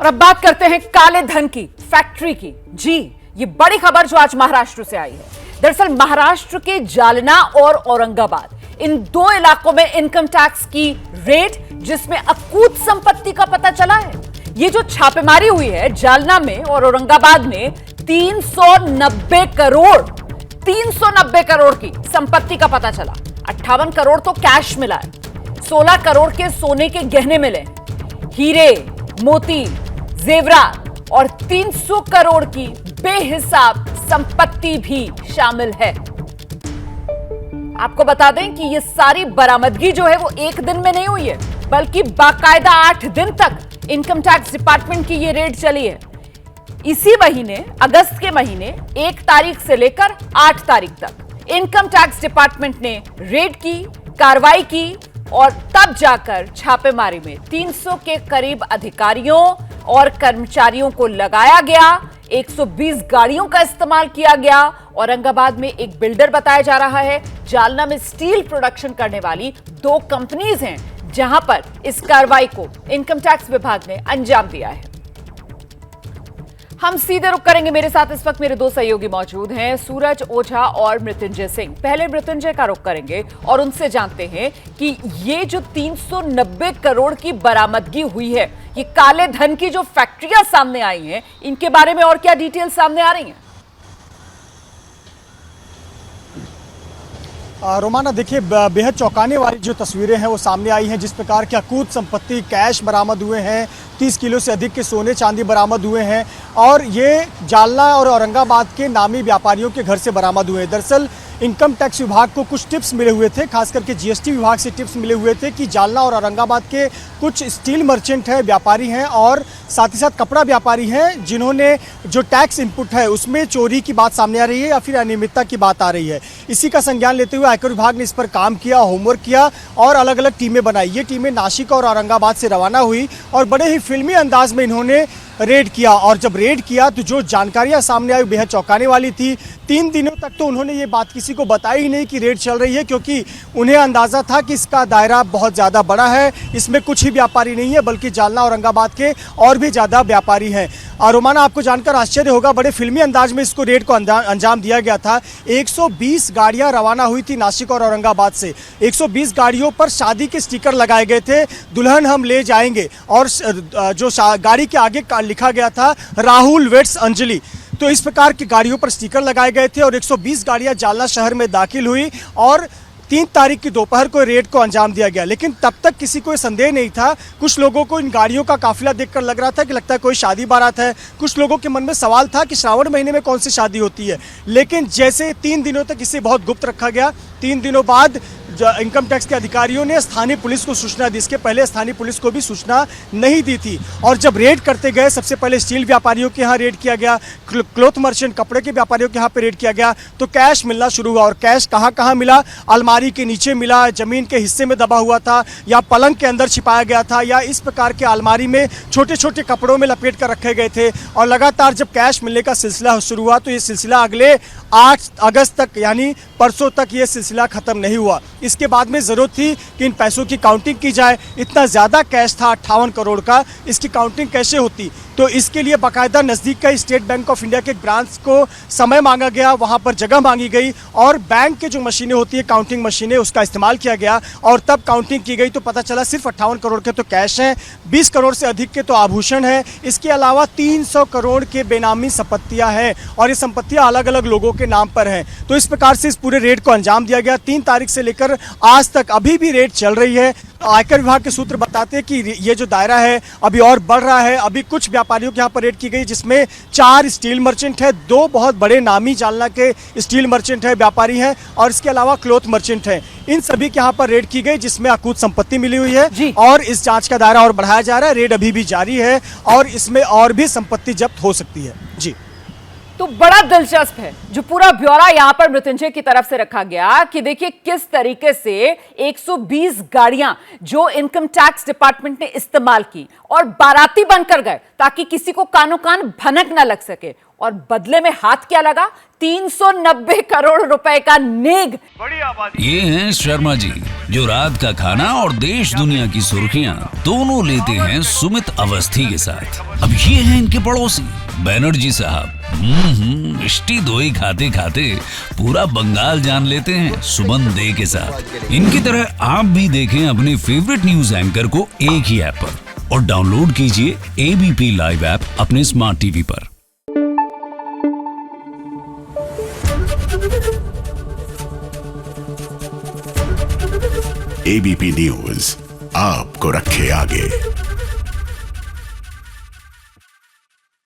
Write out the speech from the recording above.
और अब बात करते हैं काले धन की, फैक्ट्री की। जी, ये बड़ी खबर जो आज महाराष्ट्र से आई है। दरअसल महाराष्ट्र के जालना और औरंगाबाद, इन दो इलाकों में इनकम टैक्स की रेड, जिसमें अकूत संपत्ति का पता चला है। ये जो छापेमारी हुई है जालना में और औरंगाबाद में, 390 करोड़ की संपत्ति का पता चला। 58 करोड़ तो कैश मिला है, 16 करोड़ के सोने के गहने मिले, हीरे, मोती, जेवरात और 300 करोड़ की बेहिसाब संपत्ति भी शामिल है। आपको बता दें कि यह सारी बरामदगी जो है वो एक दिन में नहीं हुई है, बल्कि बाकायदा 8 दिन तक इनकम टैक्स डिपार्टमेंट की यह रेड चली है। इसी महीने, अगस्त के महीने 1 तारीख से लेकर 8 तारीख तक इनकम टैक्स डिपार्टमेंट ने रेड की, कार्रवाई की और तब जाकर छापेमारी में 300 के करीब अधिकारियों और कर्मचारियों को लगाया गया। 120 गाड़ियों का इस्तेमाल किया गया। औरंगाबाद में एक बिल्डर बताया जा रहा है। जालना में स्टील प्रोडक्शन करने वाली 2 कंपनीज हैं जहां पर इस कार्रवाई को इनकम टैक्स विभाग ने अंजाम दिया है। हम सीधे रुक करेंगे। मेरे साथ इस वक्त मेरे 2 सहयोगी मौजूद हैं, सूरज ओझा और मृत्युंजय सिंह। पहले मृत्युंजय का रुख करेंगे और उनसे जानते हैं कि ये जो 390 करोड़ की बरामदगी हुई है, ये काले धन की जो फैक्ट्रियां सामने आई हैं, इनके बारे में और क्या डिटेल सामने आ रही हैं? रोमाना, देखिए, बेहद चौंकाने वाली जो तस्वीरें हैं वो सामने आई हैं। जिस प्रकार की अकूत संपत्ति, कैश बरामद हुए हैं, 30 किलो से अधिक के सोने चांदी बरामद हुए हैं और ये जालना और औरंगाबाद के नामी व्यापारियों के घर से बरामद हुए हैं। दरअसल इनकम टैक्स विभाग को कुछ टिप्स मिले हुए थे, खास करके जीएसटी विभाग से टिप्स मिले हुए थे कि जालना और औरंगाबाद के कुछ स्टील मर्चेंट हैं, व्यापारी हैं और साथ ही साथ कपड़ा व्यापारी हैं, जिन्होंने जो टैक्स इनपुट है उसमें चोरी की बात सामने आ रही है या फिर अनियमितता की बात आ रही है। इसी का संज्ञान लेते हुए आयकर विभाग ने इस पर काम किया, होमवर्क किया और अलग अलग टीमें बनाई। ये टीमें नासिक और औरंगाबाद से रवाना हुई और बड़े ही फिल्मी अंदाज में इन्होंने रेड किया। और जब रेड किया तो जो जानकारियां सामने आई बेहद चौंकाने वाली थी। 3 दिनों तक तो उन्होंने ये बात किसी को बताई ही नहीं कि रेड चल रही है, क्योंकि उन्हें अंदाजा था कि इसका दायरा बहुत ज़्यादा बड़ा है, इसमें कुछ ही व्यापारी नहीं है बल्कि जालना औरंगाबाद के और भी ज़्यादा व्यापारी हैं। और रोमाना, आपको जानकर आश्चर्य होगा, बड़े फिल्मी अंदाज में इसको रेड को अंजाम दिया गया था। 120 गाड़ियां रवाना हुई थी नासिक और औरंगाबाद से। 120 गाड़ियों पर शादी के स्टिकर लगाए गए थे, दुल्हन हम ले जाएंगे, और जो गाड़ी के आगे लिखा गया था राहुल वेट्स अंजलि। तो इस प्रकार की गाड़ियों पर स्टिकर लगाए गए थे और 120 गाड़ियां जालना शहर में दाखिल हुई और 3 तारीख की दोपहर को रेड को अंजाम दिया गया। लेकिन तब तक किसी को संदेह नहीं था। कुछ लोगों को इन गाड़ियों का काफिला देखकर लग रहा था कि लगता है कोई शादी बारात है। कुछ लोगों के मन में सवाल था कि श्रावण महीने में कौन सी शादी होती है। लेकिन जैसे 3 दिनों तक इसे बहुत गुप्त रखा गया, 3 दिनों बाद इनकम टैक्स के अधिकारियों ने स्थानीय पुलिस को सूचना दी। इसके पहले स्थानीय पुलिस को भी सूचना नहीं दी थी। और जब रेड करते गए, सबसे पहले स्टील व्यापारियों के यहाँ रेड किया गया, क्लॉथ मर्चेंट कपड़े के व्यापारियों के यहाँ पे रेड किया गया, तो कैश मिलना शुरू हुआ। और कैश कहाँ कहाँ मिला? अलमारी के नीचे मिला, जमीन के हिस्से में दबा हुआ था, या पलंग के अंदर छिपाया गया था, या इस प्रकार के अलमारी में छोटे छोटे कपड़ों में लपेट कर रखे गए थे। और लगातार जब कैश मिलने का सिलसिला शुरू हुआ तो ये सिलसिला अगले 8 अगस्त तक, यानी परसों तक ये सिलसिला खत्म नहीं हुआ। इसके बाद में जरूरत थी कि इन पैसों की काउंटिंग की जाए। इतना ज्यादा कैश था 58 करोड़ का, इसकी काउंटिंग कैसे होती? तो इसके लिए बाकायदा नजदीक का स्टेट बैंक ऑफ इंडिया के एक ब्रांच को समय मांगा गया, वहां पर जगह मांगी गई और बैंक के जो मशीनें होती है, काउंटिंग मशीनें, उसका इस्तेमाल किया गया और तब काउंटिंग की गई तो पता चला सिर्फ 58 करोड़ के तो कैश हैं, 20 करोड़ से अधिक के तो आभूषण हैं। इसके अलावा 300 करोड़ के बेनामी संपत्तियां हैं और ये संपत्तियां अलग अलग लोगों के नाम पर हैं। तो इस प्रकार से इस पूरे रेड को अंजाम दिया गया। 3 तारीख से लेकर आज तक अभी भी रेड चल रही है। आयकर विभाग के सूत्र बताते हैं कि ये जो दायरा है अभी और बढ़ रहा है। अभी कुछ व्यापारियों के यहाँ पर रेड की गई, जिसमें 4 स्टील मर्चेंट है, 2 बहुत बड़े नामी जालना के स्टील मर्चेंट है, व्यापारी हैं, और इसके अलावा क्लॉथ मर्चेंट हैं। इन सभी के यहाँ पर रेड की गई, जिसमें अकूत संपत्ति मिली हुई है और इस जांच का दायरा और बढ़ाया जा रहा है। रेड अभी भी जारी है और इसमें और भी संपत्ति जब्त हो सकती है। जी। तो बड़ा दिलचस्प है जो पूरा ब्यौरा यहां पर मृत्युंजय की तरफ से रखा गया कि देखिए किस तरीके से 120 गाड़ियां जो इनकम टैक्स डिपार्टमेंट ने इस्तेमाल की और बाराती बनकर गए ताकि किसी को कानो कान भनक ना लग सके, और बदले में हाथ क्या लगा? 390 करोड़ रुपए का नेग। ये हैं शर्मा जी जो रात का खाना और देश दुनिया की सुर्खियां दोनों लेते हैं सुमित अवस्थी के साथ। अब ये हैं इनके पड़ोसी बनर्जी साहब। मिष्टी दोई खाते खाते पूरा बंगाल जान लेते हैं सुमन दे के साथ। इनकी तरह आप भी देखें अपने फेवरेट न्यूज एंकर को एक ही ऐप पर और डाउनलोड कीजिए एबीपी लाइव ऐप अपने स्मार्ट टीवी पर। एबीपी न्यूज आपको रखे आगे।